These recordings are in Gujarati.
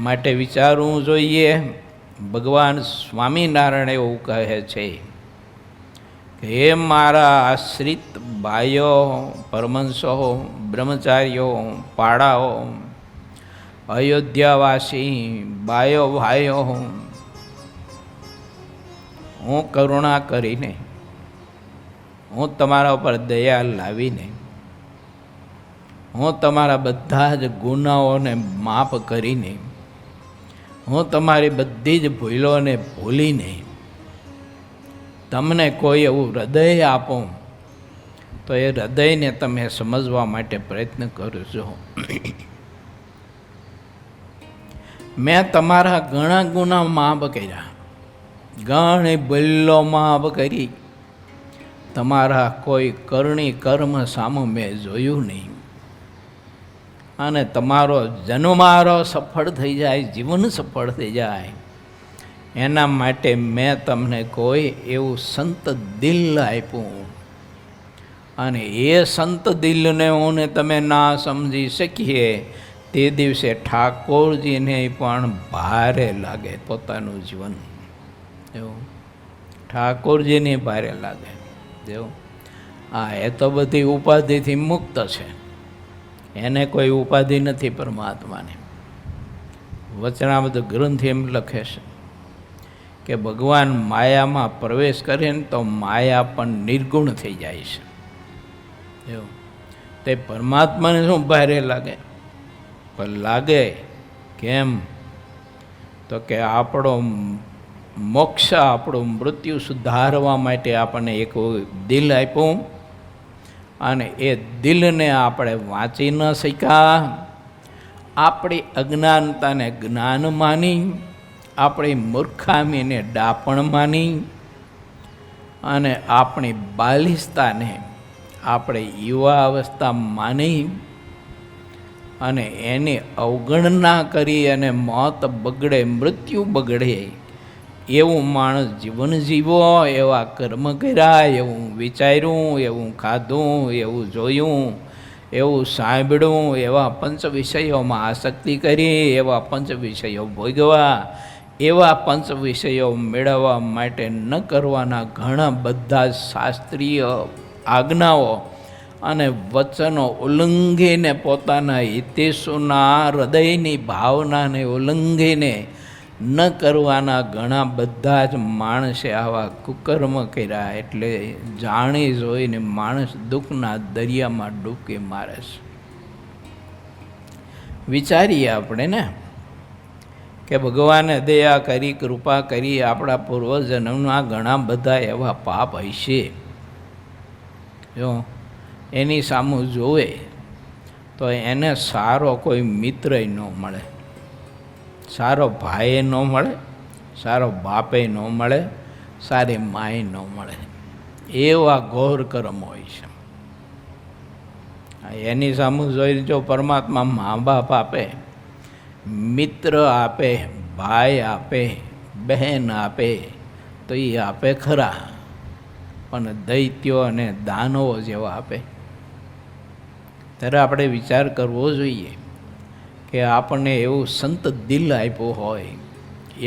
માટે વિચારવું જોઈએ. ભગવાન સ્વામિનારાયણ એવું કહે છે કે હે મારા આશ્રિત ભાઈઓ, પરમહંસો, બ્રહ્મચારીઓ, પાડાઓ, અયોધ્યાવાસી બાયો ભાઈઓ, હું કરુણા કરીને, હું તમારા ઉપર દયા લાવીને, હું તમારા બધા જ ગુનાઓને માફ કરીને, હું તમારી બધી જ ભૂલોને ભૂલીને તમને કોઈ એવું હૃદય આપો તો એ હૃદયને તમે સમજવા માટે પ્રયત્ન કરજો. મેં તમારા ઘણા ગુના માફ કર્યા, ઘણી ભૂલો માફ કરી, તમારા કોઈ કરણી કર્મ સામે મેં જોયું નહીં, અને તમારો જન્મારો સફળ થઈ જાય, જીવન સફળ થઈ જાય, એના માટે મેં તમને કોઈ એવું સંત દિલ આપ્યું. અને એ સંત દિલને હું ને તમે ના સમજી શકીએ તે દિવસે ઠાકોરજીને પણ ભારે લાગે પોતાનું જીવન. એવું ઠાકોરજીને ભારે લાગે. એવું એ તો બધી ઉપાધિથી મુક્ત છે, એને કોઈ ઉપાધિ નથી પરમાત્માને. વચનામૃત ગ્રંથ એમ લખે છે કે ભગવાન માયામાં પ્રવેશ કરે ને તો માયા પણ નિર્ગુણ થઈ જાય છે. એવું તે પરમાત્માને શું ભારે લાગે? પણ લાગે કેમ? તો કે આપણો મોક્ષ, આપણું મૃત્યુ સુધારવા માટે આપણને એક દિલ આપ્યું, અને એ દિલને આપણે વાંચી ન શક્યા. આપણી અજ્ઞાનતાને જ્ઞાન માની, આપણી મૂર્ખામીને ડાપણ માની, અને આપણી બાલિશતાને આપણે યુવા અવસ્થા માની, અને એની અવગણના કરી અને મોત બગડે, મૃત્યુ બગડે એવું માણસ જીવન જીવો, એવા કર્મ કર્યા, એવું વિચાર્યું, એવું ખાધું, એવું જોયું, એવું સાંભળ્યું, એવા પંચ વિષયોમાં આસક્તિ કરી, એવા પંચ વિષયો ભોગવા, એવા પંચ વિષયો મેળવવા માટે ન કરવાના ઘણા બધા શાસ્ત્રીય આજ્ઞાઓ અને વચનો ઉલ્લંઘીને, પોતાના હિતેશુના હૃદયની ભાવનાને ઉલ્લંઘીને ન કરવાના ઘણા બધા જ માણસે આવા કુકર્મ કર્યા. એટલે જાણી જોઈને માણસ દુઃખના દરિયામાં ડૂબકી મારે છે. વિચારીએ આપણે ને કે ભગવાને દયા કરી, કૃપા કરી, આપણા પૂર્વજન્મના ઘણા બધા એવા પાપ હશે. જો એની સામું જોવે તો એને સારો કોઈ મિત્ર ન મળે, સારો ભાઈ ન મળે, સારો બાપે ન મળે, સારી માય ન મળે. એવા ઘોર કર્મ હોય છે. એની સામું જોઈ જો પરમાત્મા મા બાપ આપે, મિત્ર આપે, ભાઈ આપે, બહેન આપે તો એ આપે ખરા, પણ દૈત્યો અને દાનવો જેવા આપે. ત્યારે આપણે વિચાર કરવો જોઈએ કે આપણને એવું સંત દિલ આપ્યું હોય,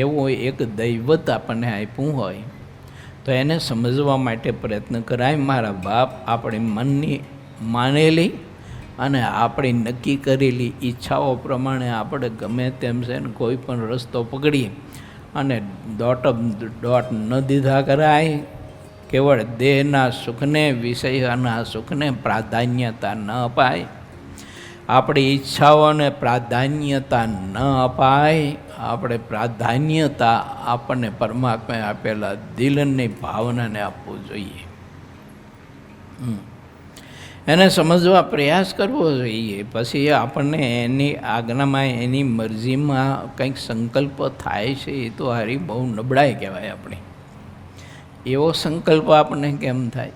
એવું એક દૈવત આપણને આપ્યું હોય તો એને સમજવા માટે પ્રયત્ન કરાય. મારા બાપ આપણી મનની માનેલી અને આપણી નક્કી કરેલી ઈચ્છાઓ પ્રમાણે આપણે ગમે તેમ છે ને કોઈ પણ રસ્તો પકડી અને ડોટ ન દીધા કરાય. કેવળ દેહના સુખને, વિષયના સુખને પ્રાધાન્યતા ન અપાય, આપણી ઈચ્છાઓને પ્રાધાન્યતા ન અપાય. આપણે પ્રાધાન્યતા આપણને પરમાત્માએ આપેલા દિલની ભાવનાને આપવું જોઈએ. એને સમજવા પ્રયાસ કરવો જોઈએ. પછી આપણને એની આજ્ઞામાં, એની મરજીમાં કંઈક સંકલ્પ થાય છે એ તો હારી બહુ નબળાઈ કહેવાય આપણી. એવો સંકલ્પ આપણને કેમ થાય?